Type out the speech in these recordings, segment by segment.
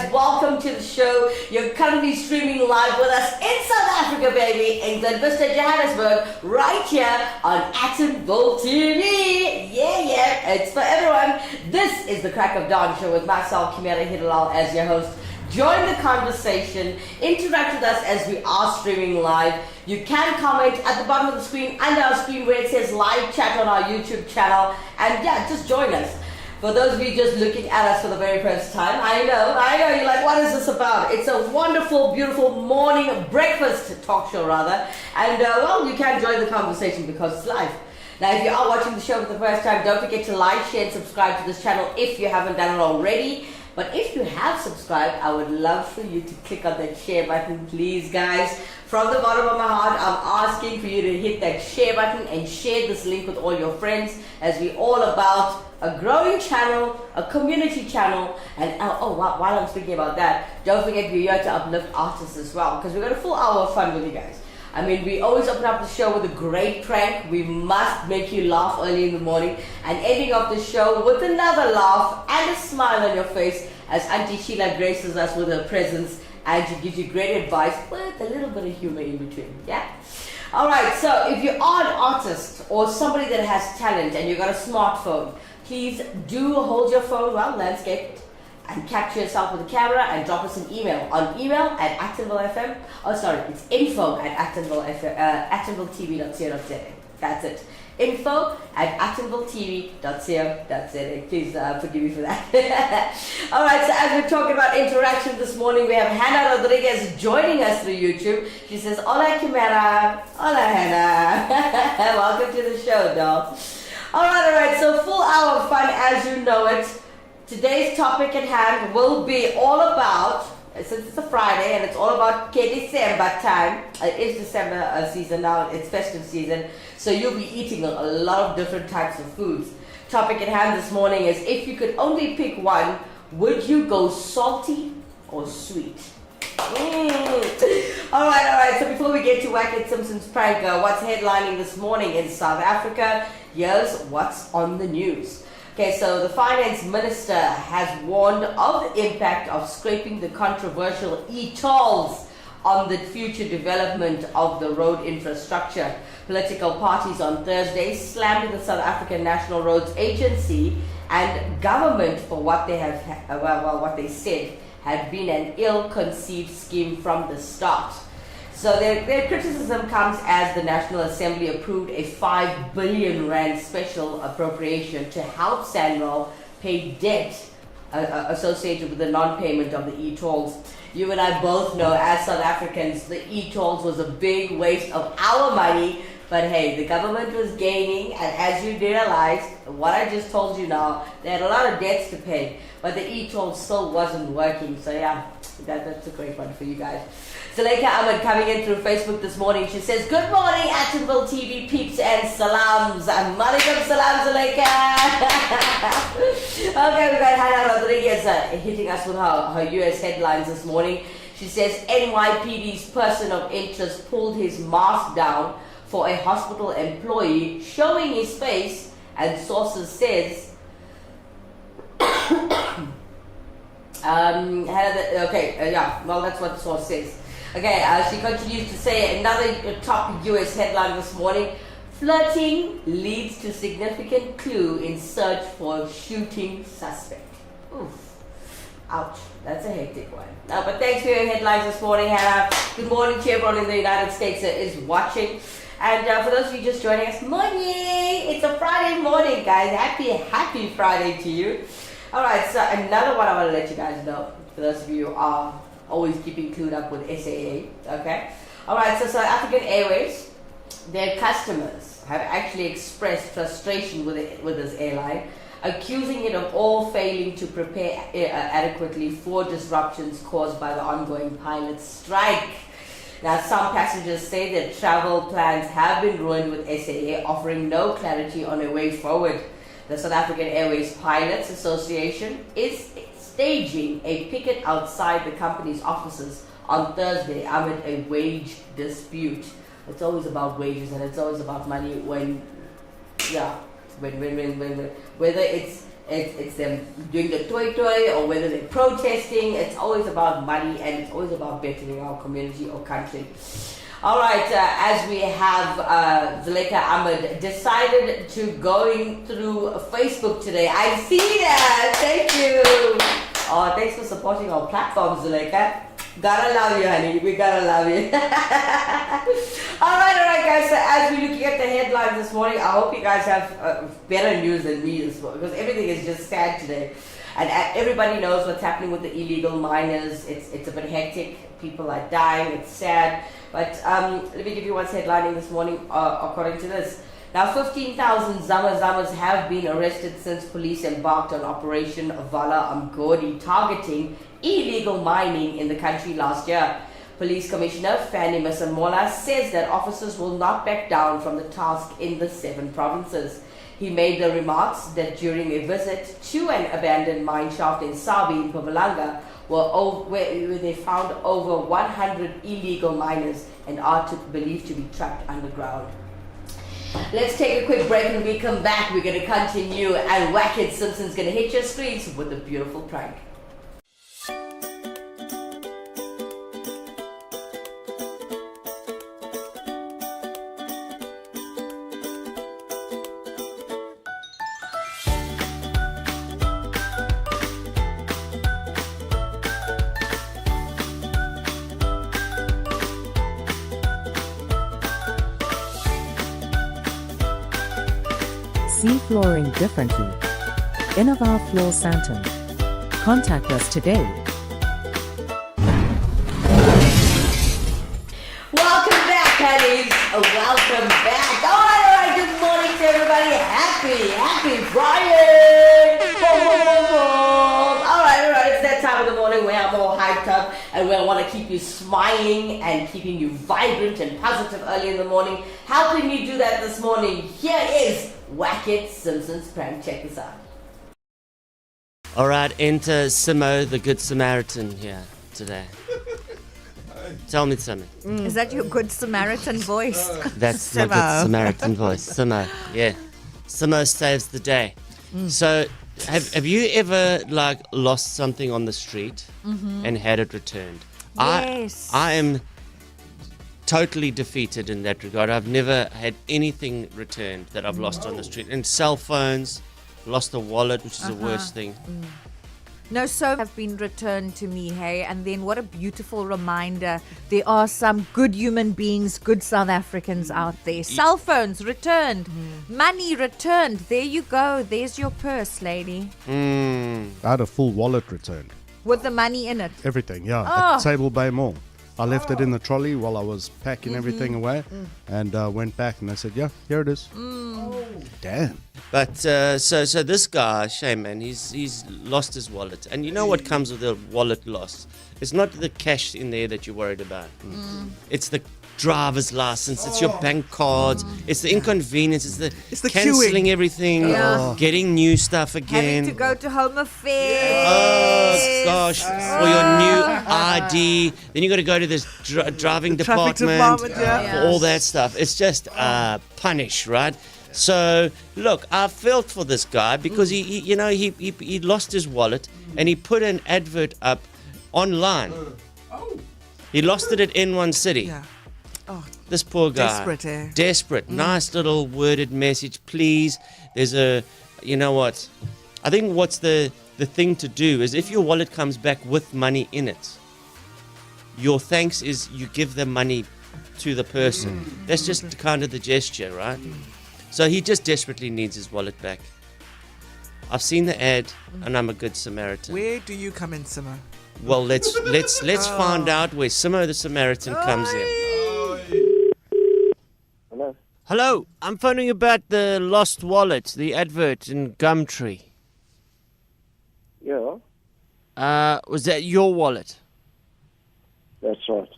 guys, welcome to the show. You're currently streaming live with us in South Africa, baby, England, Mr. Johannesburg, right here on Attenville TV. Yeah, it's for everyone. This is the Crack of Dawn show with myself, Kimera, Heeralal, as your host. Join the conversation, interact with us as we are streaming live. You can comment at the bottom of the screen, under our screen where it says live chat on our YouTube channel, and yeah, just join us. For those of you just looking at us for the very first time, I know, you're like, what is this about? It's a wonderful, beautiful morning breakfast talk show rather, and well, you can join the conversation because it's live. Now, if you are watching the show for the first time, don't forget to like, share, and subscribe to this channel if you haven't done it already. But if you have subscribed, I would love for you to click on that share button, please, guys. From the bottom of my heart, I'm asking for you to hit that share button and share this link with all your friends, as we're all about a growing channel, a community channel, and while I'm speaking about that, don't forget we're here to uplift artists as well, because we've got a full hour of fun with you guys. I mean, we always open up the show with a great prank. We must make you laugh early in the morning, and ending off the show with another laugh and a smile on your face as Auntie Sheila graces us with her presence and she gives you great advice with a little bit of humor in between. Yeah? Alright, so if you are an artist or somebody that has talent and you've got a smartphone, please do hold your phone well, landscape it, and capture yourself with a camera and drop us an email on email@actonville.fm. Oh, sorry, it's info@actonvilletv.co.za. That's it. info@actonvilletv.co.za. Please forgive me for that. Alright, so as we're talking about interaction this morning, we have Hannah Rodriguez joining us through YouTube. She says, Hola Kimera. Hola Hannah. Welcome to the show, doll. Alright, so full hour of fun as you know it. Today's topic at hand will be all about, since it's a Friday and it's all about December time. It is December season now, it's festive season, so you'll be eating a lot of different types of foods. Topic at hand this morning is, if you could only pick one, would you go salty or sweet? Alright, so before we get to Wackett Simpson's prank, what's headlining this morning in South Africa, here's what's on the news. Okay, so the finance minister has warned of the impact of scrapping the controversial e-tolls on the future development of the road infrastructure. Political parties on Thursday slammed the South African National Roads Agency and government for what they have, what they said had been an ill-conceived scheme from the start. So their criticism comes as the National Assembly approved a 5 billion rand special appropriation to help SANRAL pay debt associated with the non-payment of the e-tolls. You and I both know, as South Africans, the e-tolls was a big waste of our money, but hey, the government was gaining, and as you realize, what I just told you now, they had a lot of debts to pay, but the e-toll still wasn't working, so yeah, that's a great one for you guys. Zuleika Ahmed coming in through Facebook this morning. She says, good morning, Attenville TV peeps and salams. And Malaikum salam, Zuleika. Okay, we've got Hannah Rodriguez hitting us with her US headlines this morning. She says, NYPD's person of interest pulled his mask down for a hospital employee, showing his face, and sources says, that's what the source says. Okay, she continues to say, another top US headline this morning, flirting leads to significant clue in search for shooting suspect. Oof. Ouch, that's a hectic one. But thanks for your headlines this morning, Hannah. Good morning to everyone in the United States that is watching. And for those of you just joining us, morning! It's a Friday morning, guys. Happy Friday to you. Alright, so another one I want to let you guys know, for those of you who are always keeping clued up with SAA, okay? Alright, so South African Airways, their customers have actually expressed frustration with this airline, accusing it of all failing to prepare adequately for disruptions caused by the ongoing pilot strike. Now, some passengers say that travel plans have been ruined with SAA, offering no clarity on a way forward. The South African Airways Pilots Association is staging a picket outside the company's offices on Thursday amid a wage dispute. It's always about wages and it's always about money whether it's it's them doing the toy or whether they're protesting. It's always about money and it's always about bettering our community or country. All right, as we have Zuleika Ahmed decided to going through Facebook today. I see that. Thank you. Oh, thanks for supporting our platform, Zuleika. Gotta love you, honey. We gotta love you. all right, guys. So as we're looking at the headlines this morning, I hope you guys have better news than me as well, because everything is just sad today. And everybody knows what's happening with the illegal miners. It's a bit hectic. People are dying. It's sad. But let me give you what's headlining this morning according to this. Now, 15,000 Zamas have been arrested since police embarked on Operation Vala Amgodi, targeting illegal mining in the country last year. Police Commissioner Fanny Masemola says that officers will not back down from the task in the 7 provinces. He made the remarks that during a visit to an abandoned mine shaft in Sabi in Mpumalanga, where they found over 100 illegal miners and are believed to be trapped underground. Let's take a quick break, and when we come back, we're going to continue, and Wackett Simpson's going to hit your screens with a beautiful prank. See flooring differently. Innovar Floor Santon. Contact us today. Welcome back, honey's. Welcome back. All right. Good morning to everybody. Happy Friday. All right. It's that time of the morning where I'm all hyped up and where I want to keep you smiling and keeping you vibrant and positive early in the morning. How can you do that this morning? Here is Wackett Simpson's prank. Check this out. All right, enter Simo, the Good Samaritan here today. Tell me something. Is that your Good Samaritan voice? That's my Good Samaritan voice. Simo, yeah. Simo saves the day. So, have you ever lost something on the street and had it returned? Yes. I am totally defeated in that regard. I've never had anything returned that I've lost on the street. And cell phones, lost a wallet, which is the worst thing. No, so have been returned to me, hey? And then what a beautiful reminder. There are some good human beings, good South Africans out there. Cell phones returned. Money returned. There you go. There's your purse, lady. I had a full wallet returned. With the money in it. Everything, yeah. At Sable Bay Mall. I left it in the trolley while I was packing everything away and went back and I said, yeah, here it is. Damn. But so this guy, shame man, he's lost his wallet. And you know what comes with a wallet loss? It's not the cash in there that you're worried about. It's the driver's license, it's your bank cards, it's the inconvenience, it's the cancelling everything, getting new stuff again. Having to go to Home Affairs. Oh gosh, or your new ID. Then you got to go to this driving department for all that stuff. It's just punish, right? So look, I felt for this guy because he lost his wallet and he put an advert up online. He lost it at N1 City. Yeah. Oh, this poor guy. Desperate. Nice little worded message. Please. There's you know what? I think what's the thing to do is if your wallet comes back with money in it, your thanks is you give the money to the person. That's just kind of the gesture, right? So he just desperately needs his wallet back. I've seen the ad and I'm a good Samaritan. where do you come in, Simo? Well, let's find out where Simo the Samaritan comes in. Hello? Hello, I'm phoning about the lost wallet, the advert in Gumtree. Yeah, Was that your wallet? that's right.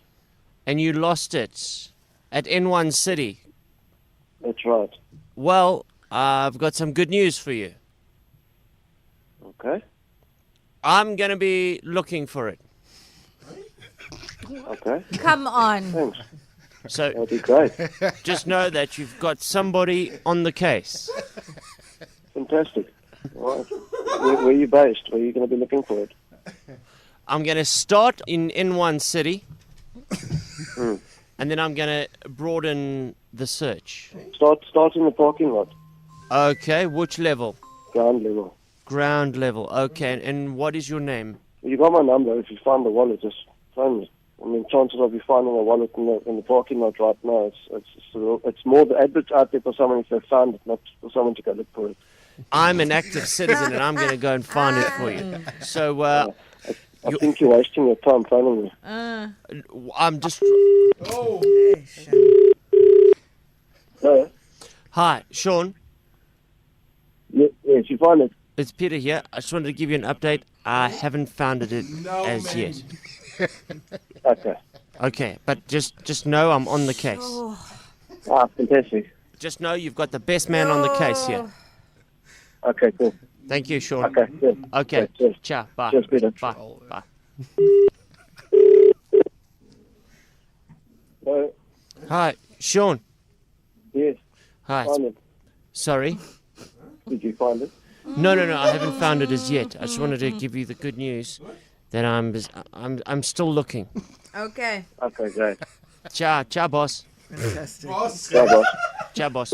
And you lost it at N1 City? That's right. Well, I've got some good news for you. Okay. I'm going to be looking for it. Okay. Come on. Thanks. So That'd be great. just know that you've got somebody on the case. Fantastic. All right. Where are you based? Where are you going to be looking for it? I'm going to start in N1 City, and then I'm going to broaden the search. Start in the parking lot. Okay, which level? Ground level. Ground level. Okay, and what is your name? You got my number. If you find the wallet, just phone me. I mean, chances of you finding a wallet in the parking lot right now, it's more the adverts out there for someone if they found it, not for someone to go look for it. I'm an active citizen, and I'm going to go and find it for you. So, I think you're wasting your time phoning me. I'm just... Hello? Hi, Sean. Yes, you find it. It's Peter here. I just wanted to give you an update. I haven't found it as yet. Okay. Okay, but just know I'm on the case. Fantastic. Just know you've got the best man on the case here. Okay, cool. Thank you, Sean. Okay, good. Okay, Cheers. ciao. Bye. Cheers, Peter. Bye. Bye. Hello? Hi, Sean. Yes, Hi. find it. Sorry. Did you find it? No, I haven't found it as yet. I just wanted to give you the good news that I'm still looking. Okay. Okay, great. Ciao, boss. Fantastic. Ciao, boss. Ciao, boss.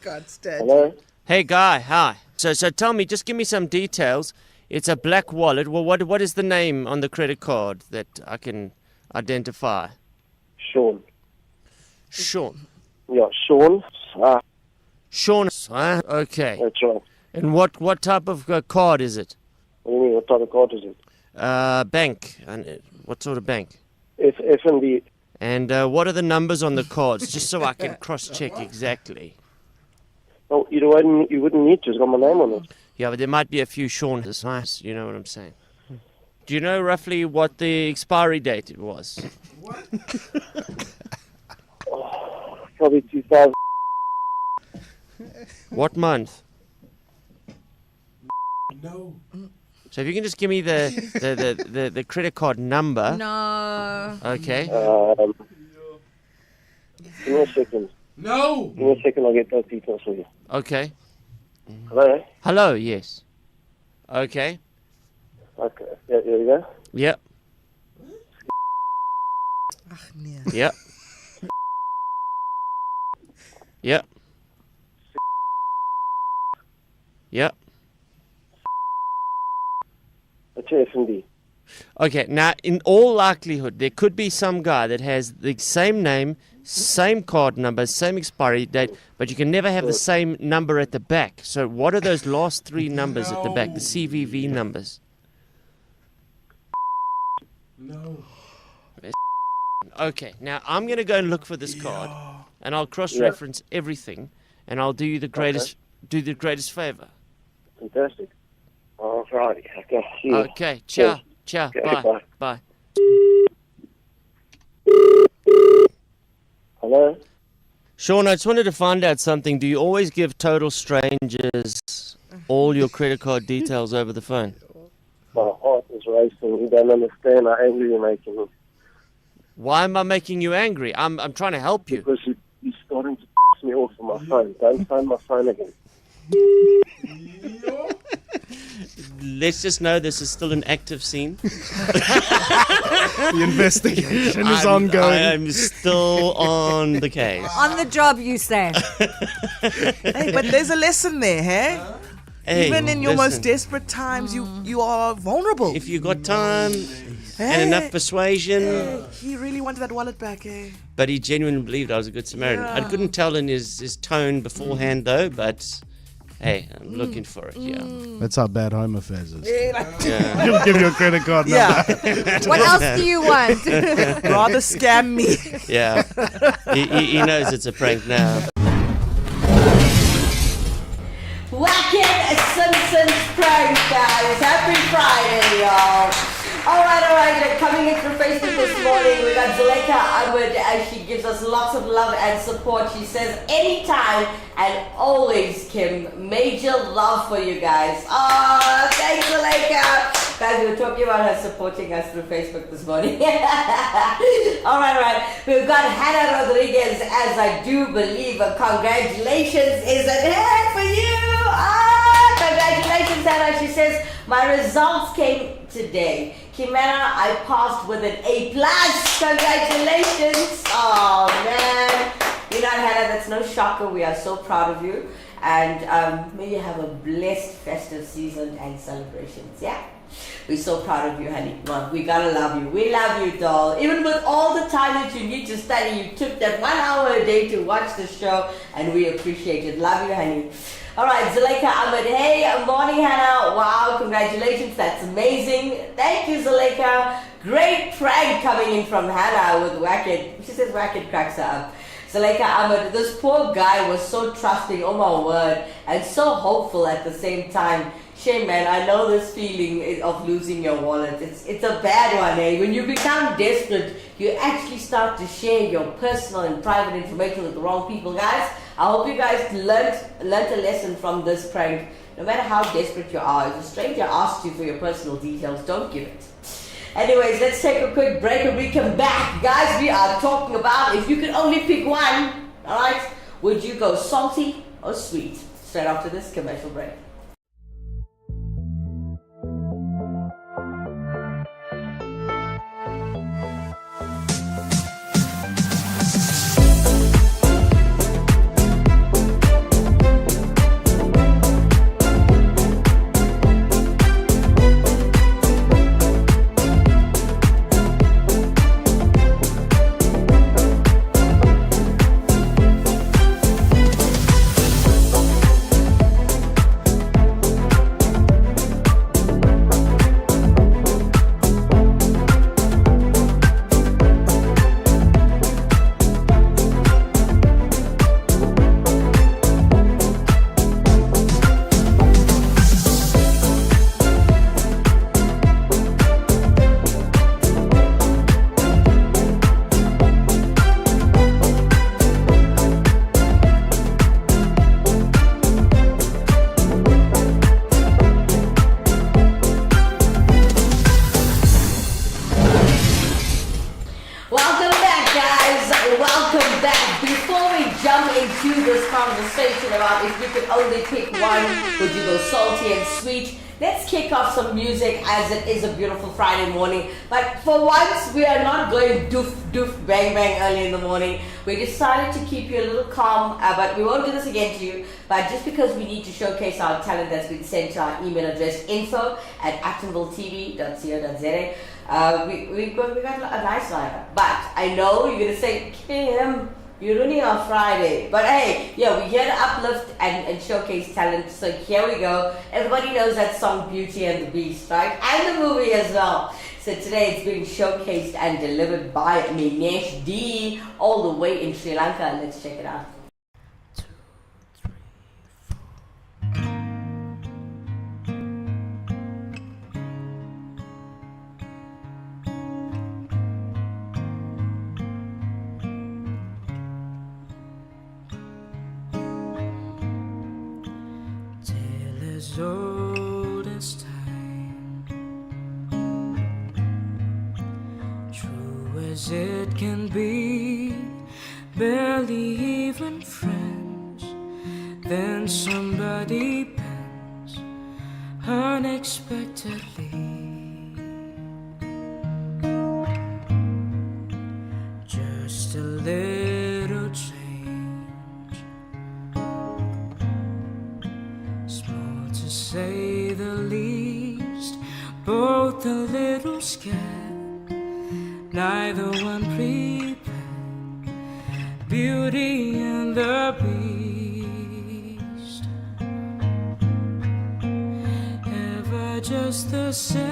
God's dead. Hello? Hey, guy. Hi. So tell me, just give me some details. It's a black wallet. Well, what is the name on the credit card that I can identify? Sean. Sean. Yeah, Sean. Sean. Okay. That's right. And what type of card is it? What do you mean? What type of card is it? Bank. And what sort of bank? F&B. And what are the numbers on the cards, just so I can cross-check exactly? Oh, you wouldn't need to. It's got my name on it. Yeah, but there might be a few Sean. You know what I'm saying? Do you know roughly what the expiry date it was? Probably 2000. What month? No. So if you can just give me the credit card number. No. Okay. Give me a second. No! Give me a second, I'll get those details for you. Okay. Hello? Hello, yes. Okay. Okay, yeah, here we go. Yep. Ach, nee. Yep. Yep. Yep. That's F&B. Okay, now in all likelihood, there could be some guy that has the same name, same card number, same expiry date, but you can never have the same number at the back. So what are those last three numbers at the back, the CVV numbers? No. Okay, now I'm going to go and look for this card, and I'll cross-reference everything, and I'll do you the greatest favor. Fantastic. All right. Okay, see you. Okay, ciao. Ciao. Okay, Bye. Bye. Hello? Sean, I just wanted to find out something. Do you always give total strangers all your credit card details over the phone? My heart is racing. You don't understand how angry you're making me. Why am I making you angry? I'm trying to help you. Because you're starting to piss me off on my phone. Don't phone my phone again. Let's just know this is still an active scene. The investigation is ongoing. I am still on the case. On the job, you say. Hey, but there's a lesson there, hey? Hey, Even in your most listen, desperate times, you are vulnerable. if you got time and enough persuasion, He really wanted that wallet back, hey? but he genuinely believed I was a good Samaritan. I couldn't tell in his tone beforehand though, but hey, I'm looking for it, yeah. That's how bad Home Affairs is. Yeah. He'll give you a credit card number. Yeah, What else do you want? rather scam me. Yeah. He knows it's a prank now. Whack-It Simpsons prank, guys. Happy Friday, y'all. All right. Coming in through Facebook this morning, we got Zuleika Ahmed, and she gives us lots of love and support. She says, anytime and always, Kim. Major love for you guys. Oh, thanks, Zuleika. Guys, we were talking about her supporting us through Facebook this morning. All right. We've got Hannah Rodriguez, as I do believe. Congratulations is ahead for you. Sarah. She says, my results came today. Kimera, I passed with an A+. Congratulations. Oh, man. You know, Hannah, that's no shocker. We are so proud of you. And may you have a blessed festive season and celebrations, yeah? We're so proud of you, honey. Well, we gotta love you. We love you, doll. Even with all the time that you need to study, you took that 1 hour a day to watch the show, and we appreciate it. Love you, honey. All right, Zuleika Ahmed. Hey, morning, Hannah. Wow, congratulations. That's amazing. Thank you, Zuleika. Great prank coming in from Hannah with Wackett. She says Wackett cracks her up. Zuleika Ahmed, this poor guy was so trusting, oh my word, and so hopeful at the same time. Shame, man, I know this feeling of losing your wallet. It's a bad one, eh? When you become desperate, you actually start to share your personal and private information with the wrong people. Guys, I hope you guys learnt a lesson from this prank. No matter how desperate you are, if a stranger asks you for your personal details, don't give it. Anyways, let's take a quick break and we come back. Guys, we are talking about if you could only pick one, alright? Would you go salty or sweet? Straight after this commercial break. Conversation about if you could only pick one, would you go salty and sweet? Let's kick off some music as it is a beautiful Friday morning. But for once, we are not going doof, doof, bang, bang early in the morning. We decided to keep you a little calm, but we won't do this again to you. But just because we need to showcase our talent that's been sent to our email address, info@actonvilletv.co.za. We got a nice lineup. But I know you're going to say, Kim, you're ruining our Friday. But hey, yeah, we're here to uplift and showcase talent. So here we go. Everybody knows that song Beauty and the Beast, right? And the movie as well. So today it's being showcased and delivered by Minesh D all the way in Sri Lanka. Let's check it out. As old as time, true as it can be, barely even friends. Then somebody bends unexpectedly. Just a little change, to say the least, both a little scared, neither one prepared. Beauty and the Beast, ever just the same,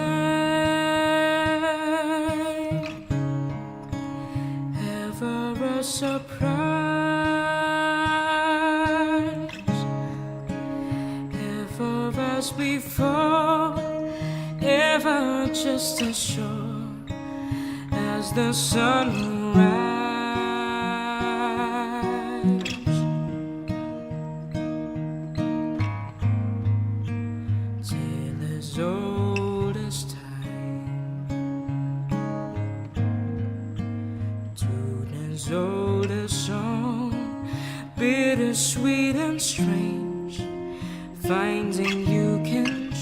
ever a surprise. As before, ever just as sure as the sun will rise. Tale as old as time, tune as old as song, bittersweet and strange. Finding you can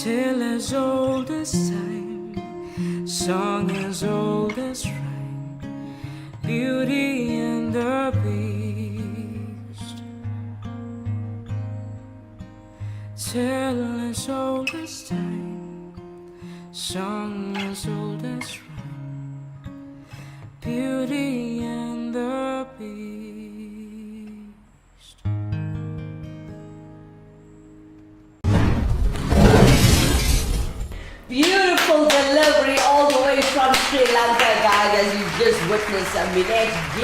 tale as old as time, song as old as rhyme, Beauty and the Beast. Tale as old as time, song as old as rhyme, Beauty and the Beast. Beautiful delivery all the way from Sri Lanka, guys, as you just witnessed Minesh G,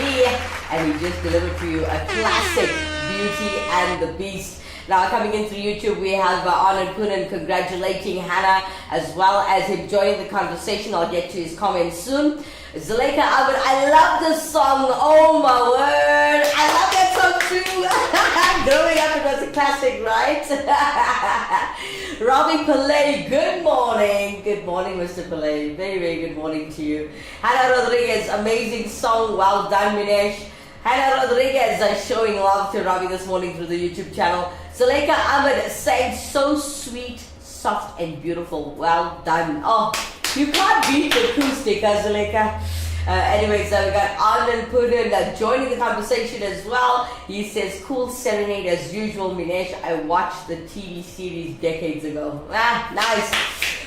and he just delivered for you a classic, Beauty and the Beast. Now, coming in through YouTube, we have Anand Punan congratulating Hannah, as well as him joining the conversation. I'll get to his comments soon. Zuleika Ahmed, I love this song. Oh my word, I love that song too. Growing up, it was a classic, right? Robbie Pillay, good morning. Good morning, Mr. Pillay. Very, very good morning to you. Hannah Rodriguez, amazing song. Well done, Minesh. Hannah Rodriguez showing love to Robbie this morning through the YouTube channel. Zuleika Ahmed saying so sweet, soft and beautiful. Well done. Oh, you can't beat the acoustic, Zuleika. Anyways, we got Anand Pudan joining the conversation as well. He says, cool serenade as usual, Minesh. I watched the TV series decades ago. Ah, nice.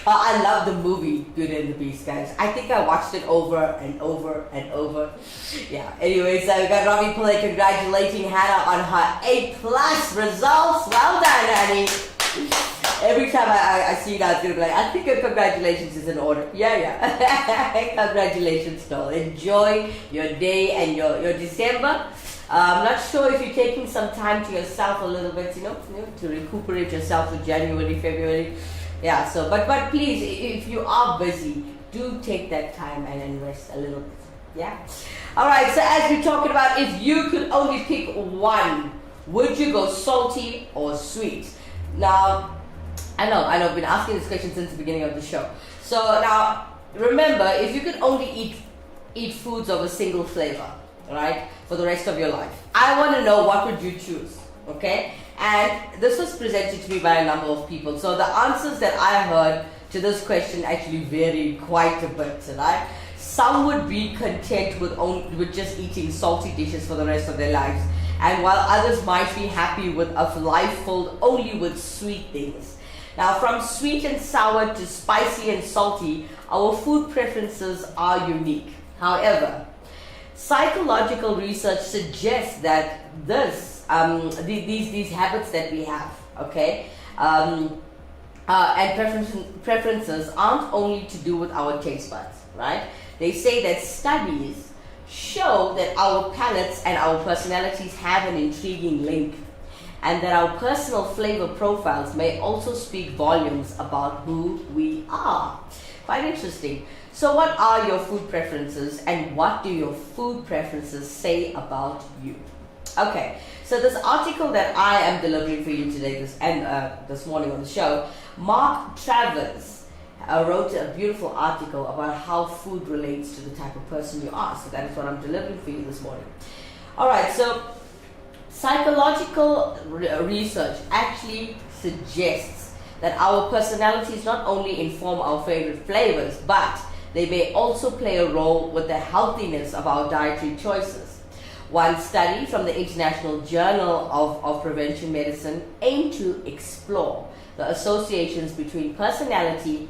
I love the movie Beauty and the Beast, guys. I think I watched it over and over and over. Yeah, anyways, we got Robbie Pillay congratulating Hannah on her A+ results. Well done, Annie. Every time I see you guys, gonna be like, I think your congratulations is in order. Yeah. Congratulations, Noel. Enjoy your day and your December. I'm not sure if you're taking some time to yourself a little bit, to recuperate yourself for January, February. Yeah, so, but please, if you are busy, do take that time and rest a little bit. Yeah? Alright, so as we're talking about, if you could only pick one, would you go salty or sweet? Now, I know, I've been asking this question since the beginning of the show. So now, remember, if you could only eat foods of a single flavor, right, for the rest of your life, I want to know what would you choose, okay? And this was presented to me by a number of people. So the answers that I heard to this question actually varied quite a bit, right? Some would be content with just eating salty dishes for the rest of their lives, and while others might be happy with a life filled only with sweet things. Now, from sweet and sour to spicy and salty, our food preferences are unique. However, psychological research suggests that these habits that we have, okay, and preferences aren't only to do with our taste buds, right? They say that studies show that our palates and our personalities have an intriguing link, and that our personal flavor profiles may also speak volumes about who we are. Quite interesting. So what are your food preferences, and what do your food preferences say about you? Okay, so this article that I am delivering for you today, this morning on the show, Mark Travers wrote a beautiful article about how food relates to the type of person you are. So that is what I'm delivering for you this morning. Alright, so psychological research actually suggests that our personalities not only inform our favorite flavors, but they may also play a role with the healthiness of our dietary choices. One study from the International Journal of Prevention Medicine aimed to explore the associations between personality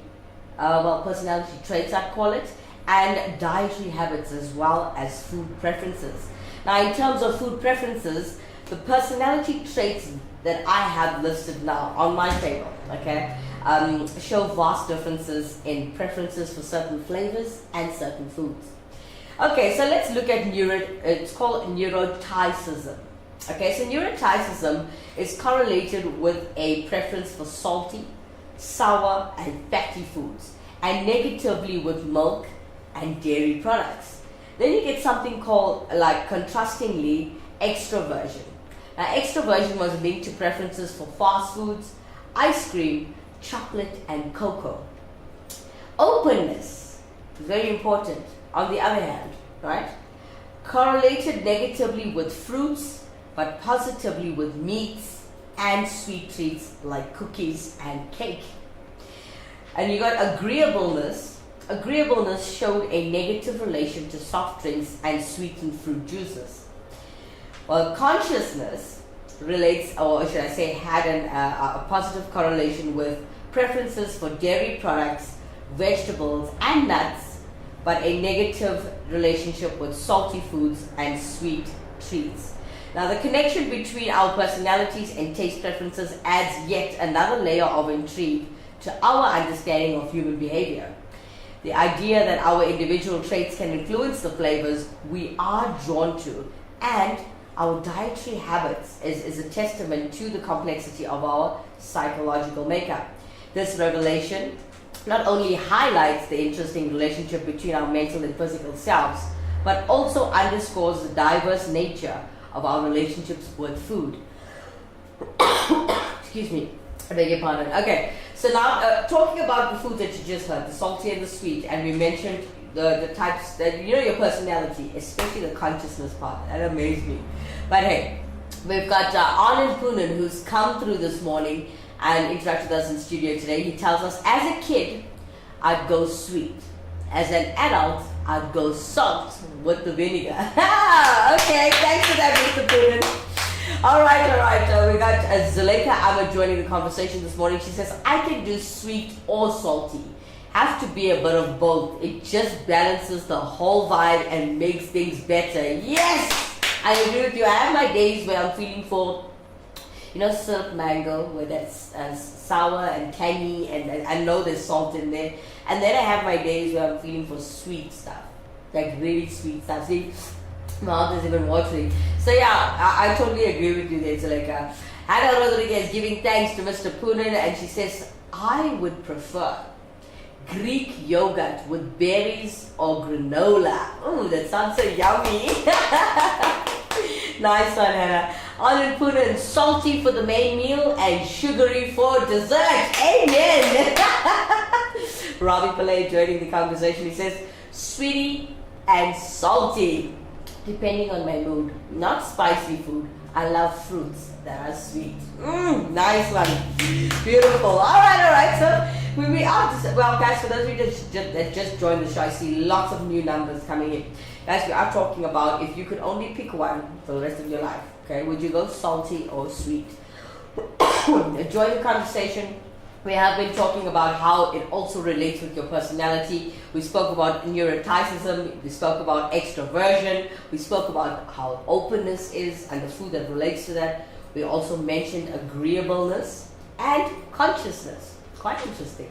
traits, I'd call it, and dietary habits, as well as food preferences. Now, in terms of food preferences, the personality traits that I have listed now on my table, okay, show vast differences in preferences for certain flavors and certain foods. Okay, so let's look at it's called neuroticism. Okay, so neuroticism is correlated with a preference for salty, sour, and fatty foods, and negatively with milk and dairy products. Then you get something called, like, contrastingly, extroversion. Now, extroversion was linked to preferences for fast foods, ice cream, chocolate, and cocoa. Openness is very important, on the other hand, right? Correlated negatively with fruits, but positively with meats and sweet treats like cookies and cake. And you got agreeableness. Agreeableness showed a negative relation to soft drinks and sweetened fruit juices. While consciousness relates, or should I say, had a positive correlation with preferences for dairy products, vegetables, and nuts, but a negative relationship with salty foods and sweet treats. Now, the connection between our personalities and taste preferences adds yet another layer of intrigue to our understanding of human behavior. The idea that our individual traits can influence the flavors we are drawn to, and our dietary habits is a testament to the complexity of our psychological makeup. This revelation not only highlights the interesting relationship between our mental and physical selves, but also underscores the diverse nature of our relationships with food. Excuse me, I beg your pardon. Okay, so now talking about the foods that you just heard, the salty and the sweet, and we mentioned the types that, you know, your personality, especially the consciousness part. That amazed me. But hey, we've got Anand Poonen, who's come through this morning and interacted with us in studio today. He tells us, as a kid, I'd go sweet. As an adult, I'd go salt with the vinegar. Okay, thanks for that, Mr. Poonen. All right. We got Zuleika Ahmed joining the conversation this morning. She says, I can do sweet or salty. Have to be a bit of both. It just balances the whole vibe and makes things better. Yes, I agree with you. I have my days where I'm feeling for, you know, syrup mango, where that's sour and tangy, and I know there's salt in there. And then I have my days where I'm feeling for sweet stuff, like really sweet stuff. See, my mouth is even watering. So yeah, I totally agree with you there. So like, Hannah Rodriguez giving thanks to Mr. Poonen, and she says, I would prefer Greek yogurt with berries or granola. Ooh, that sounds so yummy. Nice one, Hannah. Anand Poonen, salty for the main meal and sugary for dessert. Amen. Robbie Pillay joining the conversation. He says, sweetie and salty, depending on my mood. Not spicy food. I love fruits that are sweet. Nice one. Beautiful. All right. So we are just, well, guys, for those of you that just joined the show, I see lots of new numbers coming in. Guys, we are talking about if you could only pick one for the rest of your life. Okay, would you go salty or sweet? Join the conversation. We have been talking about how it also relates with your personality. We spoke about neuroticism. We spoke about extroversion. We spoke about how openness is and the food that relates to that. We also mentioned agreeableness and consciousness. Quite interesting.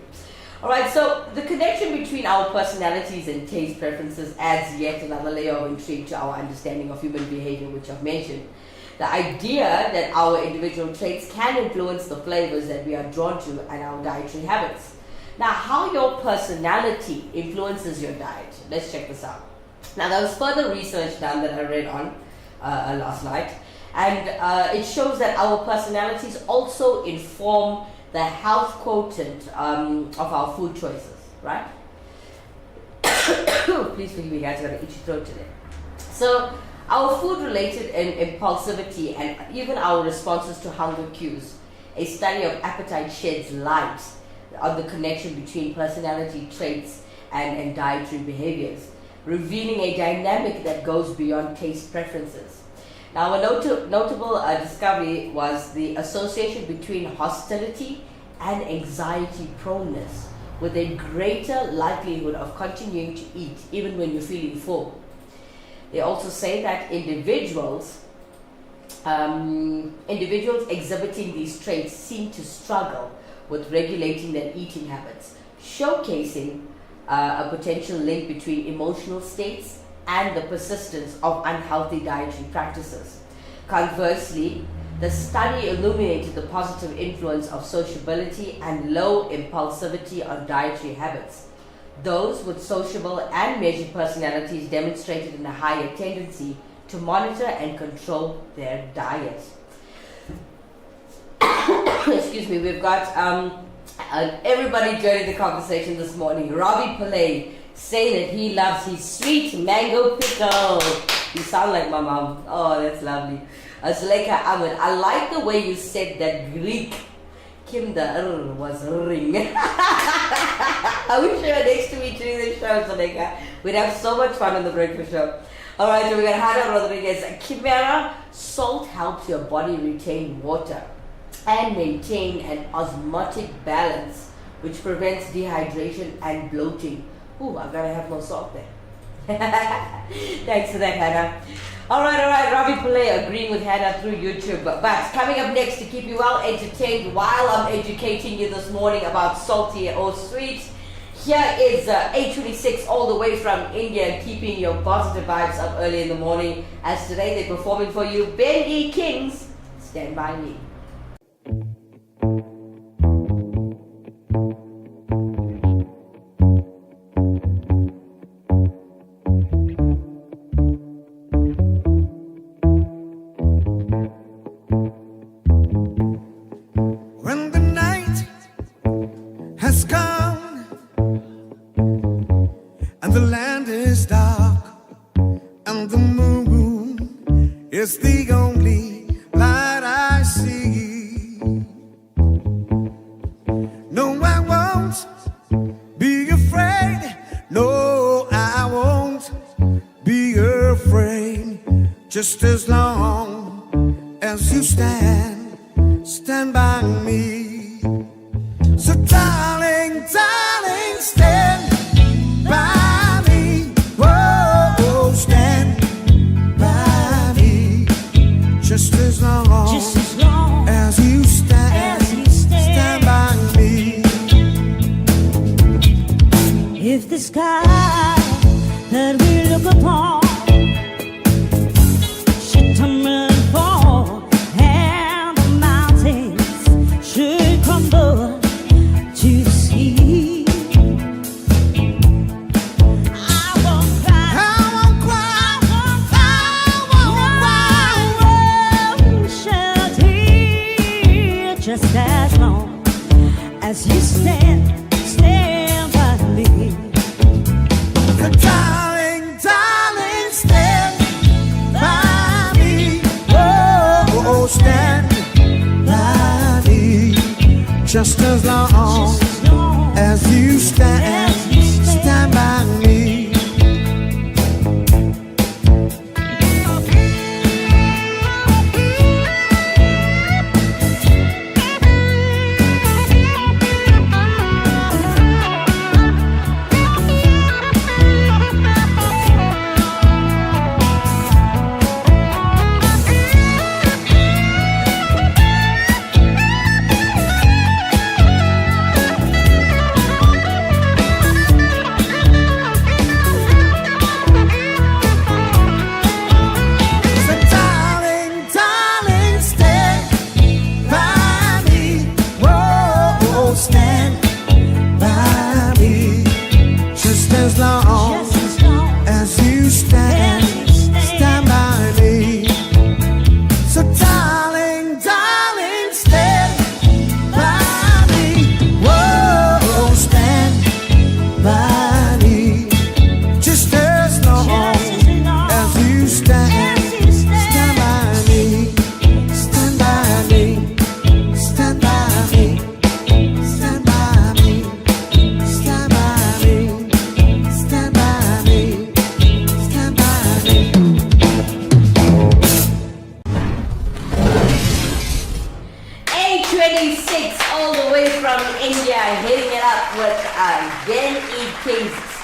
Alright, so the connection between our personalities and taste preferences adds yet another layer of intrigue to our understanding of human behavior, which I've mentioned. The idea that our individual traits can influence the flavors that we are drawn to and our dietary habits. Now, how your personality influences your diet. Let's check this out. Now, there was further research done that I read on last night, and it shows that our personalities also inform the health quotient of our food choices, right? Please forgive me, guys, I've got an itchy throat today. So, our food-related impulsivity and even our responses to hunger cues. A study of appetite sheds light on the connection between personality traits and dietary behaviors, revealing a dynamic that goes beyond taste preferences. Now, a notable discovery was the association between hostility and anxiety proneness, with a greater likelihood of continuing to eat even when you're feeling full. They also say that individuals exhibiting these traits seem to struggle with regulating their eating habits, showcasing a potential link between emotional states and the persistence of unhealthy dietary practices. Conversely, the study illuminated the positive influence of sociability and low impulsivity on dietary habits. Those with sociable and measured personalities demonstrated a higher tendency to monitor and control their diet. Excuse me, we've got everybody joining the conversation this morning. Robbie Pillay saying that he loves his sweet mango pickle. You sound like my mom. Oh, that's lovely. Zuleika Ahmed, I like the way you said that Greek Kim the was ring. I wish you were next to me during the show, Sonika. We'd have so much fun on the breakfast show. Alright, so we got Hannah Rodriguez. Kimera, salt helps your body retain water and maintain an osmotic balance, which prevents dehydration and bloating. Ooh, I've got to have more salt there. Thanks for that, Hannah. Alright, Robbie Pillay agreeing with Hannah through YouTube. But coming up next to keep you well entertained while I'm educating you this morning about salty or sweet, here is 826 all the way from India, keeping your positive vibes up early in the morning. As today they're performing for you, Ben E. King's Stand By Me. When the night has come and the land is dark and the moon is the only light I see, no, I won't be afraid. No, I won't be afraid. Just as long as you stand by me. So darling, stand by me. Whoa, stand by me. Just as long as you stand by me. If the sky that we look upon should tumble and fall, and the mountains should crumble to the sea, I won't cry, I won't cry, I won't shed a tear, just as long as you stand by me. So darling, stand by me. Oh, stand by me. Just as long as you stand by me.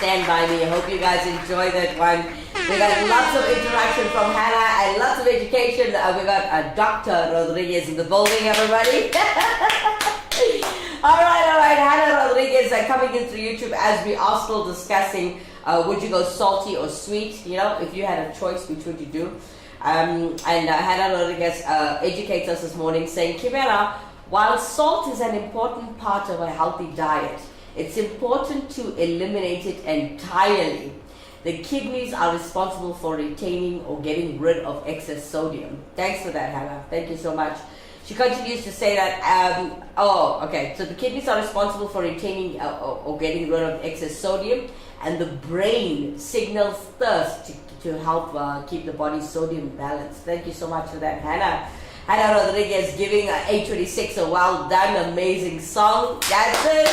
Stand By Me. I hope you guys enjoy that one. We got lots of interaction from Hannah and lots of education. We got Dr. Rodriguez in the building, everybody. All right. Hannah Rodriguez coming in through YouTube as we are still discussing would you go salty or sweet? You know, if you had a choice, which would you do? Hannah Rodriguez educates us this morning saying, Kimera, while salt is an important part of a healthy diet, it's important to eliminate it entirely. The kidneys are responsible for retaining or getting rid of excess sodium. Thanks for that, Hannah. Thank you so much. She continues to say that, so the kidneys are responsible for retaining or getting rid of excess sodium, and the brain signals thirst to help keep the body's sodium balanced. Thank you so much for that, Hannah. Hannah Rodriguez giving 826 a well done, amazing song. That's it.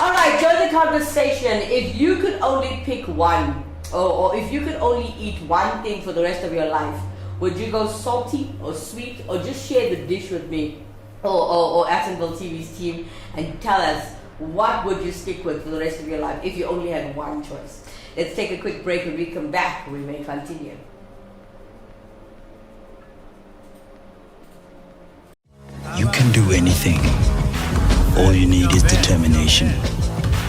All right, join the conversation. If you could only pick one, or if you could only eat one thing for the rest of your life, would you go salty or sweet, or just share the dish with me or Actonville TV's team and tell us what would you stick with for the rest of your life if you only had one choice? Let's take a quick break. When we come back, we may continue. You can do anything. All you need is determination.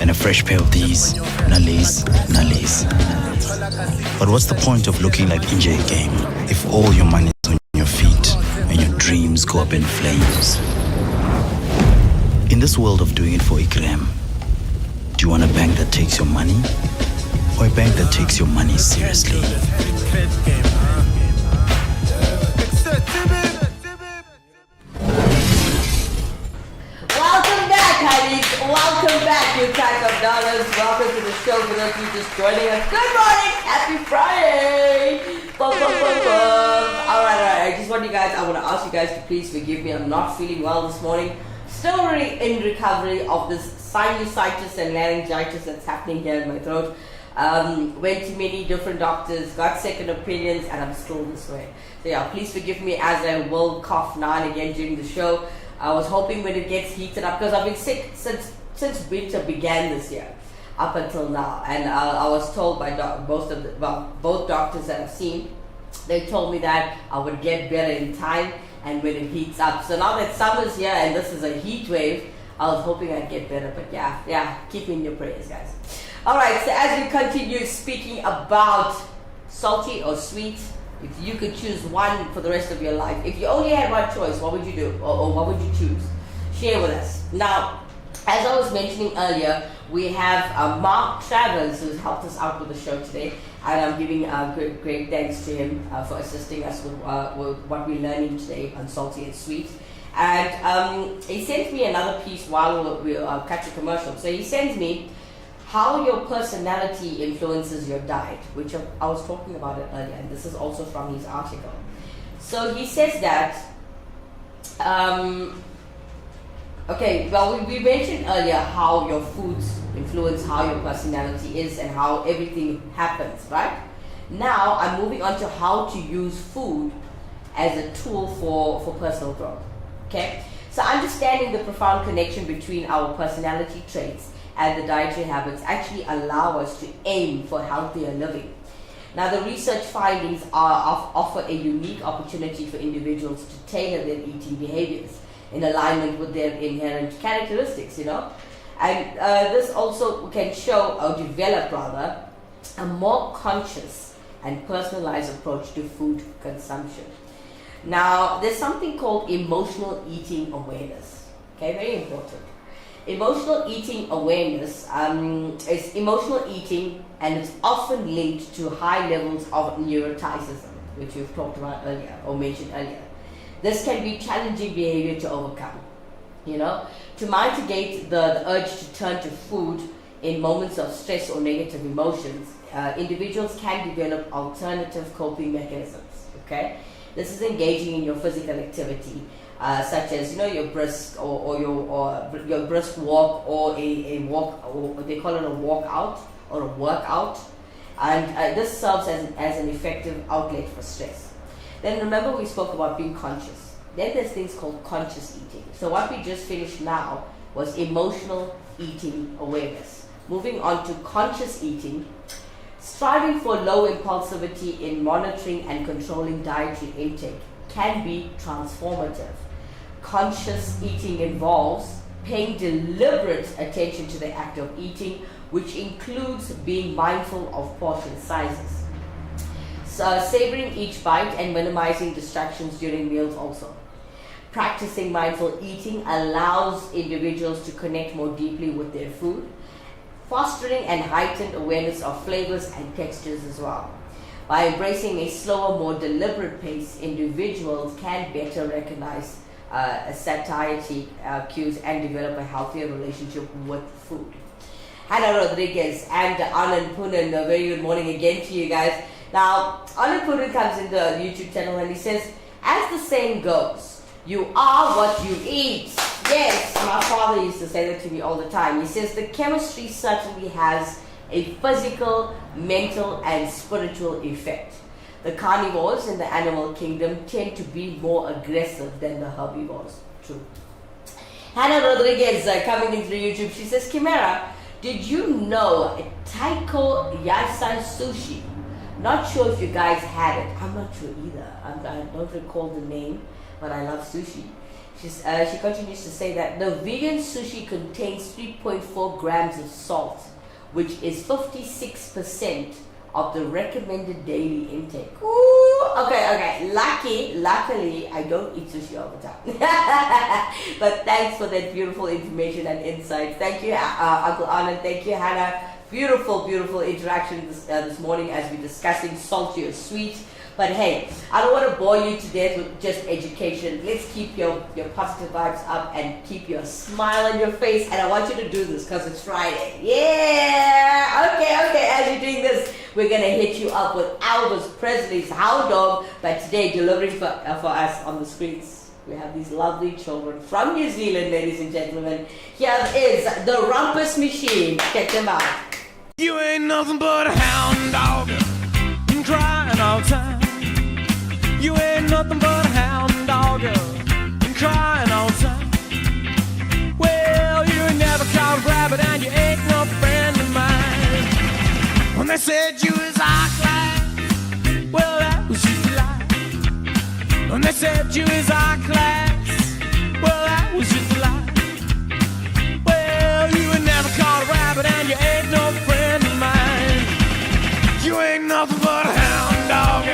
And a fresh pair of these, Nallies. But what's the point of looking like Injay Game if all your money is on your feet and your dreams go up in flames? In this world of doing it for a gram, do you want a bank that takes your money or a bank that takes your money seriously? Welcome back, you pack of dollars. Welcome to the show for those of you just joining us. Good morning, happy Friday. Bum, bum, bum, bum. All right. I want to ask you guys to please forgive me. I'm not feeling well this morning. Still really in recovery of this sinusitis and laryngitis that's happening here in my throat. Went to many different doctors, got second opinions, and I'm still this way. So yeah, please forgive me as I will cough now and again during the show. I was hoping when it gets heated up, because I've been sick since winter began this year, up until now. And I was told by both doctors that I've seen, they told me that I would get better in time and when it heats up. So now that summer's here and this is a heat wave, I was hoping I'd get better. But yeah, keep me in your prayers, guys. All right, so as we continue speaking about salty or sweet, if you could choose one for the rest of your life, if you only had one choice, what would you do? Or what would you choose? Share with us. Now, as I was mentioning earlier, we have Mark Travers who's helped us out with the show today. And I'm giving great thanks to him for assisting us with what we're learning today on salty and sweet. And he sent me another piece while we cut the commercial. So he sends me how your personality influences your diet, which I was talking about it earlier, and this is also from his article. So he says that, we mentioned earlier how your foods influence how your personality is and how everything happens, right? Now I'm moving on to how to use food as a tool for personal growth, okay? So understanding the profound connection between our personality traits and the dietary habits actually allow us to aim for healthier living. Now, the research findings offer a unique opportunity for individuals to tailor their eating behaviors in alignment with their inherent characteristics, And this also can show, or develop rather, a more conscious and personalized approach to food consumption. Now, there's something called emotional eating awareness. Okay, very important. Emotional eating awareness is emotional eating, and it's often linked to high levels of neuroticism, which we've talked about earlier or mentioned earlier. This can be challenging behavior to overcome. To mitigate the urge to turn to food in moments of stress or negative emotions, individuals can develop alternative coping mechanisms. Okay, this is engaging in your physical activity, such as your brisk or your brisk walk, or a walk, or they call it a walk out or a workout, and this serves as an effective outlet for stress. Then remember, we spoke about being conscious. Then there's things called conscious eating. So what we just finished now was emotional eating awareness. Moving on to conscious eating, striving for low impulsivity in monitoring and controlling dietary intake can be transformative. Conscious eating involves paying deliberate attention to the act of eating, which includes being mindful of portion sizes. Savoring each bite and minimizing distractions during meals also. Practicing mindful eating allows individuals to connect more deeply with their food, fostering and heightened awareness of flavors and textures as well. By embracing a slower, more deliberate pace, individuals can better recognize satiety cues and develop a healthier relationship with food. Hannah Rodriguez and Anand Punan, a very good morning again to you guys. Now, Anand Punan comes in the YouTube channel and he says, As the saying goes, you are what you eat. Yes, my father used to say that to me all the time. He says the chemistry certainly has a physical, mental, and spiritual effect. The carnivores in the animal kingdom tend to be more aggressive than the herbivores. True. Hannah Rodriguez coming in through YouTube. She says, Kimera, did you know Taiko Yasai Sushi? Not sure if you guys had it. I'm not sure either. I don't recall the name, but I love sushi. She continues to say that the vegan sushi contains 3.4 grams of salt, which is 56% of the recommended daily intake. Ooh, okay. Luckily, I don't eat sushi all the time. But thanks for that beautiful information and insights. Thank you, Uncle Anand. Thank you, Hannah. Beautiful interaction this morning as we're discussing salty or sweet. But hey, I don't want to bore you to death with just education. Let's keep your positive vibes up and keep your smile on your face. And I want you to do this because it's Friday. Yeah! Okay. As you're doing this, we're going to hit you up with Elvis Presley's Hound Dog. But today, delivering for us on the screens, we have these lovely children from New Zealand, ladies and gentlemen. Here is the Rumpus Machine. Check them out. You ain't nothing but a hound dog, crying all the time. You ain't nothing but a hound dog, crying all the time. Well, you ain't never caught a rabbit and you ain't no friend of mine. When they said you was high class, well, that was just a lie. When they said you was high class, well, that was just a lie. Well, you ain't never caught a rabbit and you ain't no friend of mine. You ain't nothing but a hound dog,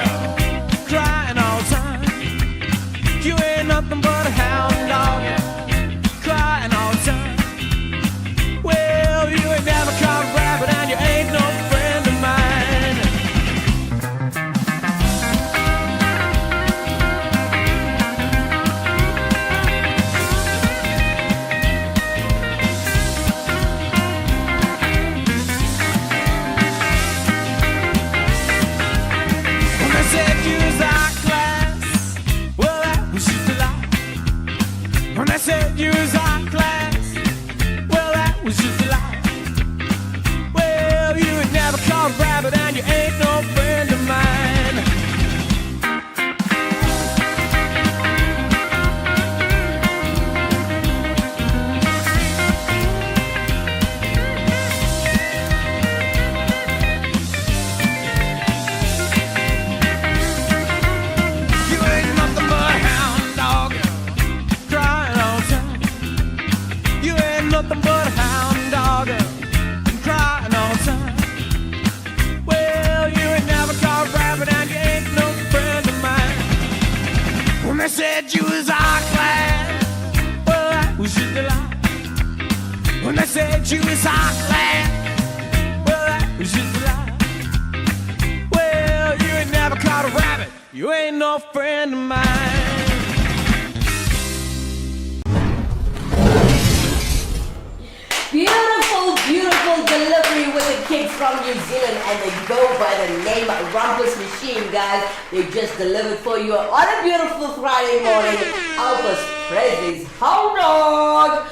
crying all the time. You ain't nothing but a hound dog, crying all the time. Well, you ain't never caught a rabbit and you ain't no friend of mine. When they said you was high class, well, that was just a lie. When they said you was high class, well, that was just a lie. Well, you ain't never caught a rabbit and you ain't no friend of mine. You ain't nothing but a hound dog, crying all the time. You ain't nothing but a hound dog, crying all the time. Well, you ain't never caught a rabbit and you ain't no friend of mine. When they said you was high class, well, that was just a lie. When they said you was high class, well, that was just a lie. Well, you ain't never caught a rabbit, you ain't no friend of mine. Beautiful delivery with the kids from New Zealand, and they go by the name Rumpus Machine, guys. They just delivered for you on a beautiful Friday morning. Elvis Presley's Hound Dog.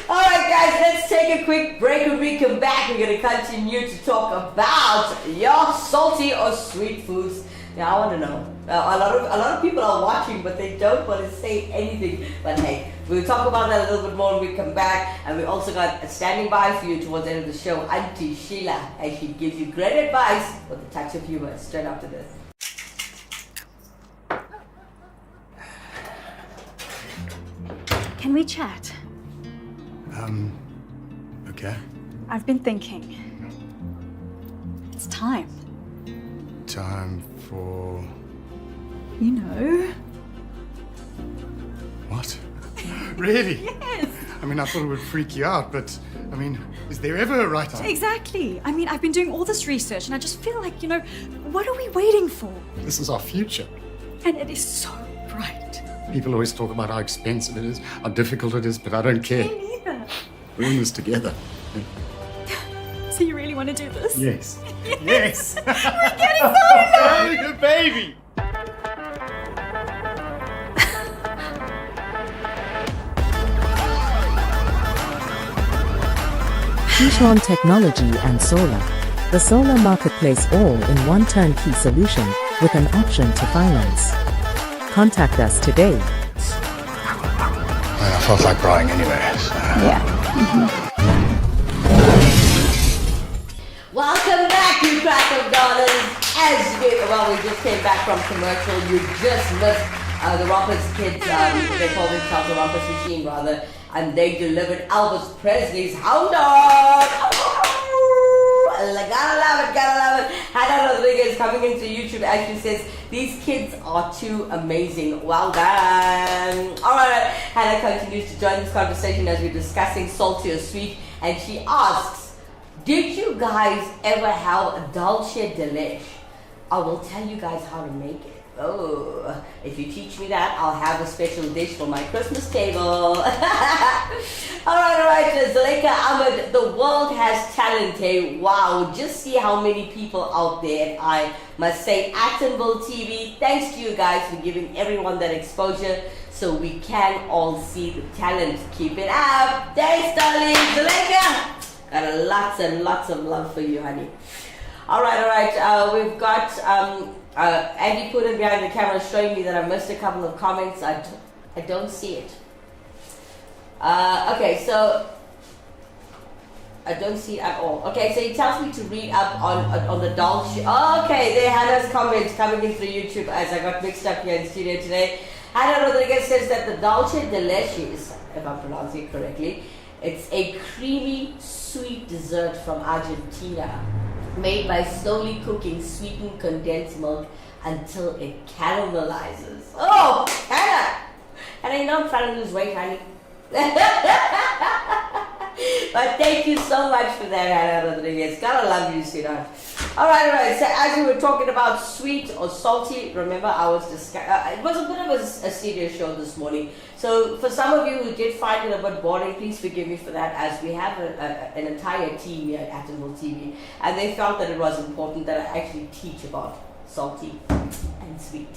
Alright guys, let's take a quick break. When we come back, we're going to continue to talk about your salty or sweet foods. Now I want to know. A lot of people are watching, but they don't want to say anything. But hey, we'll talk about that a little bit more when we come back. And we also got standing by for you towards the end of the show, Auntie Sheila, and she gives you great advice with a touch of humor. Straight after this. Can we chat? Okay. I've been thinking. It's time. Time for... You know. What? Really? Yes. I mean, I thought it would freak you out, but, I mean, is there ever a right time? Exactly. I mean, I've been doing all this research and I just feel like, what are we waiting for? This is our future. And it is so bright. People always talk about how expensive it is, how difficult it is, but I don't care. Me neither. We're in this together. So you really want to do this? Yes. Yes. We're getting so Holy the baby. Keyshawn Technology and Solar. The solar marketplace all in one turnkey solution with an option to finance. Contact us today. I felt like crying anyway. So. Welcome back, you crack of dollars. We just came back from commercial. You just missed the Rompers kids. They call themselves the Rompers Machine, rather. And they delivered Elvis Presley's Hound Dog. Gotta love it. Hannah Rodriguez coming into YouTube and she says, these kids are too amazing. Well done. Alright, Hannah continues to join this conversation as we're discussing salty or sweet. And she asks, did you guys ever have a dulce de leche? I will tell you guys how to make it. Oh, if you teach me that, I'll have a special dish for my Christmas table. Alright, Zuleika Ahmed, the world has talent, hey? Wow, just see how many people out there. I must say, Actonville TV, thanks to you guys for giving everyone that exposure so we can all see the talent. Keep it up. Thanks, darling. Zuleika, got lots and lots of love for you, honey. Alright, we've got Andy put it behind the camera showing me that I missed a couple of comments. I don't see it. Okay, so I don't see it at all. Okay, so he tells me to read up on the Dolce. Okay, there Hannah's comment coming in through YouTube as I got mixed up here in studio today. Hannah Rodriguez says that the Dolce de Leche is, if I'm pronouncing it correctly, it's a creamy, sweet dessert from Argentina, made by slowly cooking sweetened condensed milk until it caramelizes. Oh, Hannah! And I know I'm trying to lose weight, honey. But thank you so much for that, Hannah Rodriguez. Gotta love you, sweetheart. Alright. So as we were talking about sweet or salty, remember I was it was a bit of a serious show this morning. So for some of you who did find it a bit boring, please forgive me for that, as we have an entire team here at Actonville TV, and they felt that it was important that I actually teach about salty and sweet.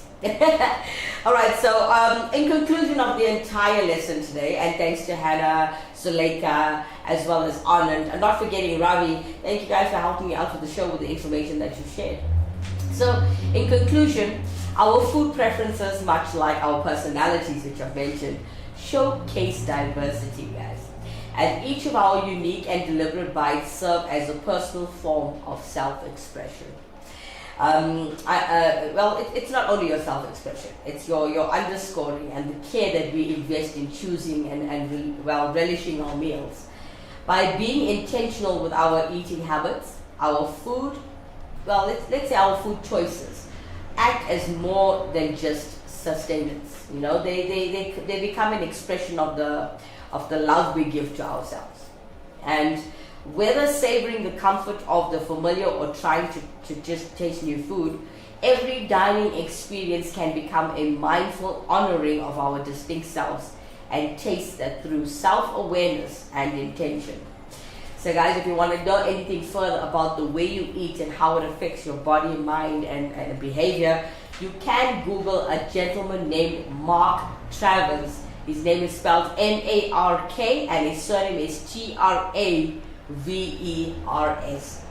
Alright, so in conclusion of the entire lesson today, and thanks to Hannah, Zuleika, as well as Anand, and not forgetting Ravi, thank you guys for helping me out with the show with the information that you shared. So in conclusion, our food preferences, much like our personalities, which I've mentioned, showcase diversity, guys. And each of our unique and deliberate bites serve as a personal form of self-expression. It's not only your self-expression, it's your underscoring and the care that we invest in choosing and relishing our meals. By being intentional with our eating habits, our food, let's say our food choices, act as more than just sustenance. You know, they become an expression of the love we give to ourselves. And whether savoring the comfort of the familiar or trying to just taste new food, every dining experience can become a mindful honoring of our distinct selves and taste that through self-awareness and intention. So guys, if you want to know anything further about the way you eat and how it affects your body, mind, and behavior, you can Google a gentleman named Mark Travers. His name is spelled M-A-R-K and his surname is T-R-A-V-E-R-S.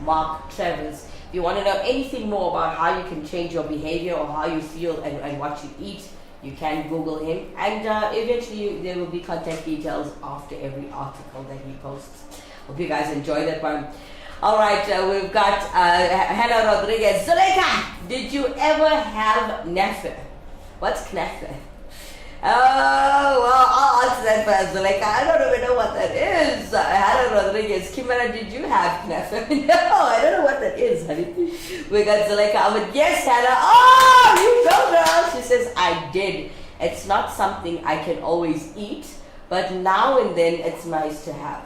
Mark Travers. If you want to know anything more about how you can change your behavior or how you feel and what you eat, you can Google him, and eventually there will be contact details after every article that he posts. Hope you guys enjoy that one. Alright, we've got Hannah Rodriguez. Zuleika, did you ever have knafe? What's knafe? Oh, well, I'll answer that first, Zuleika. I don't even know what that is. Hannah Rodriguez. Kimera, did you have knafe? No, I don't know what that is, honey. We got Zuleika. But yes, Hannah. Oh, you go, girl. She says, I did. It's not something I can always eat, but now and then it's nice to have.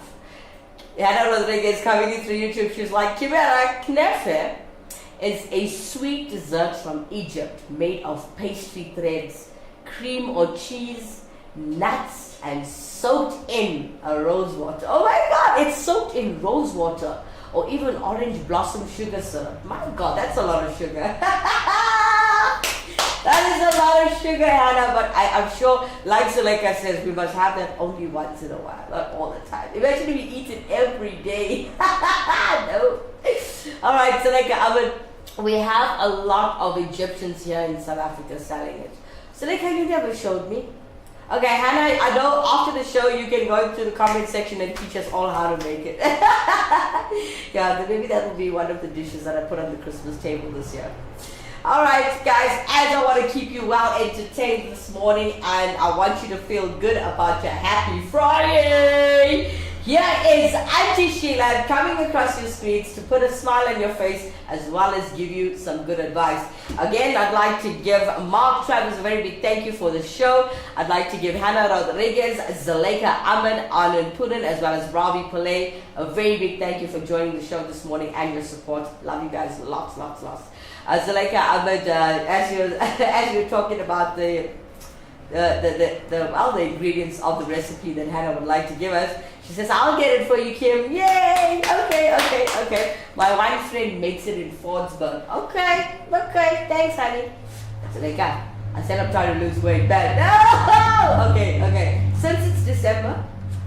Hannah Rodriguez coming in through YouTube. She's like, Kimera, knafe is a sweet dessert from Egypt made of pastry threads, cream or cheese, nuts, and soaked in a rose water. Oh my God, it's soaked in rose water. or even orange blossom sugar syrup. My God, that's a lot of sugar. That is a lot of sugar, Hannah, but I'm sure, like Zuleika says, we must have that only once in a while, not all the time. Imagine if we eat it every day. No. All right, Zuleika, we have a lot of Egyptians here in South Africa selling it. Zuleika, you never showed me. Okay, Hannah, I know after the show you can go into the comment section and teach us all how to make it. Yeah, then maybe that will be one of the dishes that I put on the Christmas table this year. Alright guys, as I want to keep you well entertained this morning and I want you to feel good about your happy Friday, here is Auntie Sheila coming across your streets to put a smile on your face as well as give you some good advice. Again, I'd like to give Mark Travis a very big thank you for the show. I'd like to give Hannah Rodriguez, Zuleika Ahmed, Anand Punan as well as Ravi Pillay a very big thank you for joining the show this morning and your support. Love you guys lots. Zuleika Ahmed, as you're talking about the ingredients of the recipe that Hannah would like to give us, she says, I'll get it for you, Kim. Yay! Okay. My one friend makes it in Fordsburg. Okay, thanks, honey. Zuleika, I said I'm trying to lose weight, but no! Okay. Since it's December,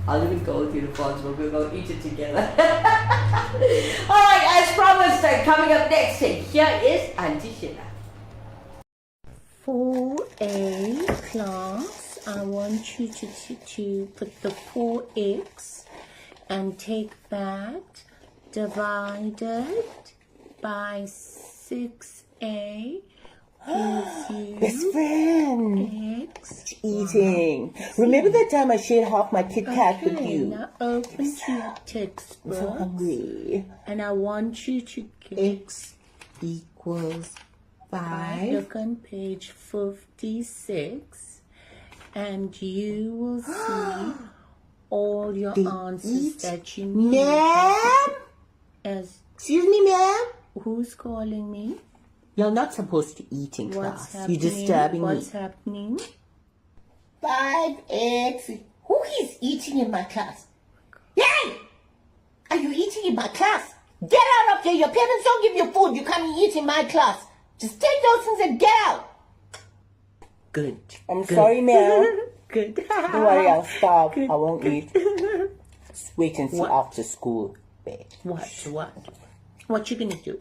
I'll even go with you to Fordsburg. We'll go eat it together. Alright, as promised, coming up next, here is Auntie Sheila. For a class, I want you to put the 4x and take that divided by 6a gives you best friend x. Eating. Remember that time I shared half my Kit Kat with you? Now open to your textbook. I'm so hungry. And I want you to get X equals 5. Look on page 56 and you will see all your answers that you need. Ma'am? Excuse me, ma'am? Who's calling me? You're not supposed to eat in What's class. happening? You're disturbing me. What's happening? 5x. Who is eating in my class? Yay! Are you eating in my class? Get out of here. Your parents don't give you food. You can't eat in my class. Just take those things and get out. Good. I'm sorry, ma'am. Good. Don't worry, I'll starve. Good. I won't eat. Just wait and see after school. What you gonna do?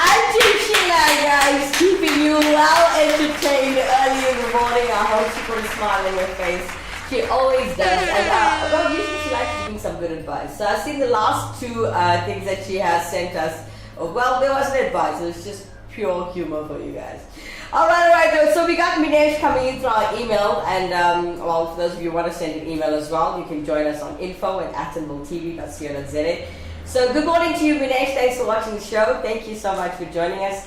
Auntie Sheila, guys, keeping you well entertained early in the morning. I hope she put a smile on your face. She always does. And usually she likes giving some good advice. So I've seen the last two things that she has sent us. Well, there wasn't advice. It was just pure humor for you guys. Alright. So we got Minesh coming in through our email. And, for those of you who want to send an email as well, you can join us on info@atonville.co.za. So good morning to you, Minesh. Thanks for watching the show. Thank you so much for joining us.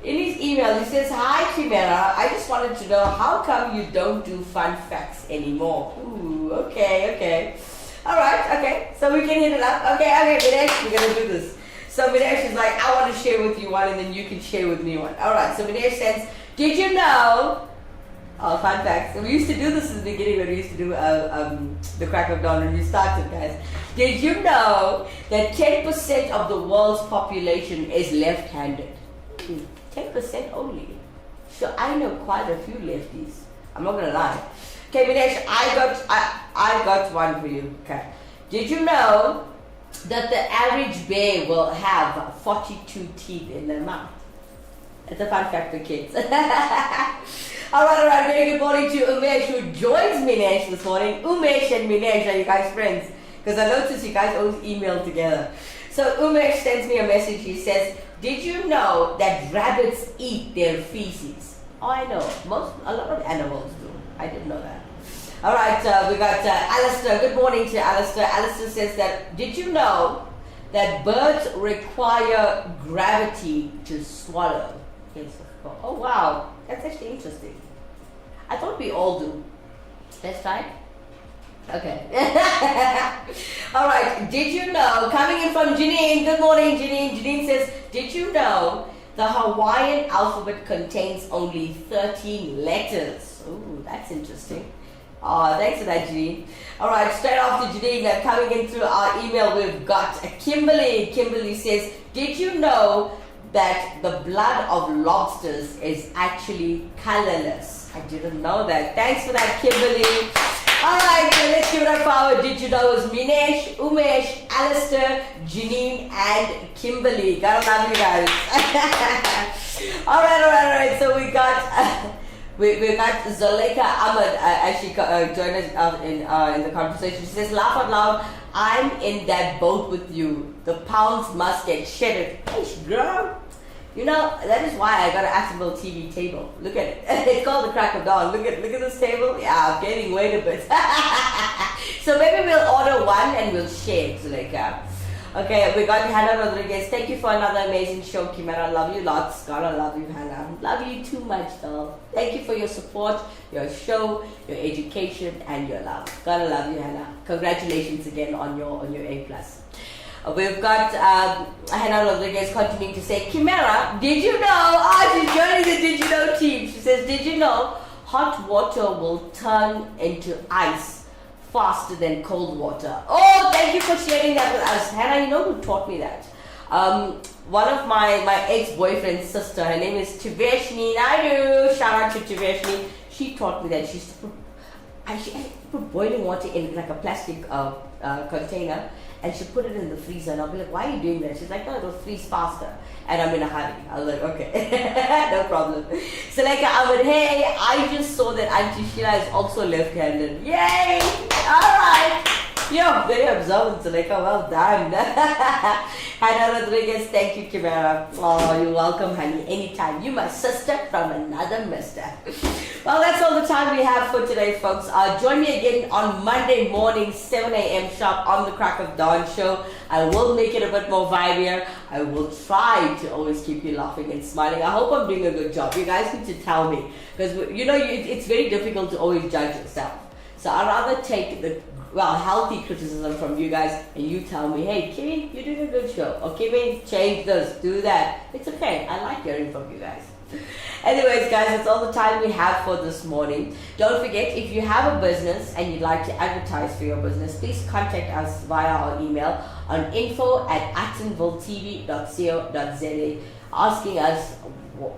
In his email, he says, Hi, Kimera. I just wanted to know, how come you don't do fun facts anymore? Ooh, okay. Alright, okay. So we can hit it up. Okay, Minesh, we're going to do this. So Minesh is like, I want to share with you one and then you can share with me one. Alright, so Minesh says, did you know... Oh, fun facts. So we used to do this in the beginning when we used to do the crack of dawn when we started, guys. Did you know that 10% of the world's population is left-handed? 10% only. So I know quite a few lefties. I'm not gonna lie. Okay, Minesh, I got one for you. Okay. Did you know that the average bear will have 42 teeth in their mouth? It's a fun fact for kids. Alright, very good morning to Umesh who joins Minesh this morning. Umesh and Minesh, are you guys friends? Because I noticed you guys always email together. So Umesh sends me a message. He says, did you know that rabbits eat their feces? Oh, I know. A lot of animals do. I didn't know that. Alright, we got Alistair. Good morning to Alistair. Alistair says that, did you know that birds require gravity to swallow? Yes, of course. Oh, wow. That's actually interesting. I thought we all do. Let's try it. Okay. Alright, did you know, coming in from Janine, good morning Janine. Janine says, did you know the Hawaiian alphabet contains only 13 letters? Ooh, that's interesting. Oh, thanks for that, Janine. All right, straight after Janine, coming in through our email, we've got Kimberly. Kimberly says, did you know that the blood of lobsters is actually colorless? I didn't know that. Thanks for that, Kimberly. All right, so let's give it up for our Did You Know's Minesh, Umesh, Alistair, Janine, and Kimberly. Gotta love you guys. all right. So we got... We got Zuleika Ahmed actually join us in the conversation. She says, laugh out loud, I'm in that boat with you. The pounds must get shedded. Hey, girl. You know, that is why I got an Actionable TV table. Look at it. It's called the Crack of Dawn. Look at this table. Yeah, I'm gaining weight a bit. So maybe we'll order one and we'll share it, Zuleika. Okay, we got Hannah Rodriguez. Thank you for another amazing show, Kimera. Love you lots. Gotta love you, Hannah. Love you too much, though. Thank you for your support, your show, your education, and your love. Gotta love you, Hannah. Congratulations again on your A+. We've got Hannah Rodriguez continuing to say, Kimera, did you know? She's joining the Did You Know team. She says, did you know hot water will turn into ice faster than cold water? Oh, thank you for sharing that with us. Hannah, you know who taught me that? One of my ex-boyfriend's sister, her name is Tiveshni Naidu. Shout out to Tiveshni. She taught me that she used to put boiling water in like a plastic container, and she put it in the freezer, and I'll be like, why are you doing that? She's like, no, it'll freeze faster. And I'm in a hurry. I was like, okay, no problem. So like I went, hey, I just saw that Auntie Sheila is also left-handed. Yay! Alright. Yo, very observant, so like, well done. Hannah Rodriguez, thank you, Kimera. Oh, you're welcome, honey. Anytime. You my sister from another mister. Well, that's all the time we have for today, folks. Join me again on Monday morning, 7 a.m. sharp on the Crack of Dawn show. I will make it a bit more vibier. I will try to always keep you laughing and smiling. I hope I'm doing a good job. You guys need to tell me. Because, you know, it's very difficult to always judge yourself. So I'd rather take the healthy criticism from you guys, and you tell me, hey, Kimmy, you're doing a good show. Or Kimmy, change this, do that. It's okay. I like hearing from you guys. Anyways, guys, that's all the time we have for this morning. Don't forget, if you have a business and you'd like to advertise for your business, please contact us via our email on info@actonvilletv.co.za, asking us,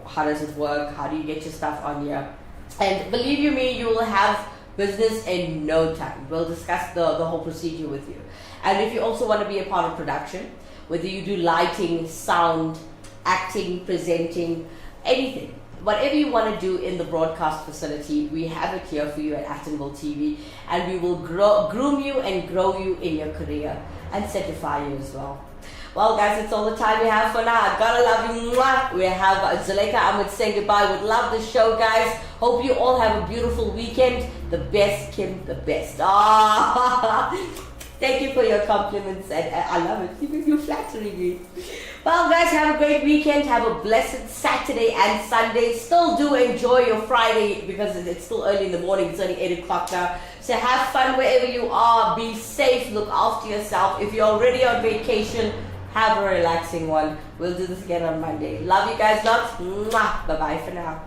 how does it work? How do you get your stuff on here? And believe you me, you will have business in no time. We'll discuss the whole procedure with you. And if you also want to be a part of production, whether you do lighting, sound, acting, presenting, anything, whatever you want to do in the broadcast facility, we have it here for you at Actonville TV, and we will groom you and grow you in your career and certify you as well. Well, guys, that's all the time we have for now. I gotta love you. Mwah. We have Zuleika Ahmed saying goodbye. Would love the show, guys. Hope you all have a beautiful weekend. The best, Kim, the best. Thank you for your compliments, and I love it. You're flattering me. Well, guys, have a great weekend. Have a blessed Saturday and Sunday. Still do enjoy your Friday because it's still early in the morning. It's only 8 o'clock now. So have fun wherever you are. Be safe. Look after yourself. If you're already on vacation, have a relaxing one. We'll do this again on Monday. Love you guys lots. Mwah. Bye-bye for now.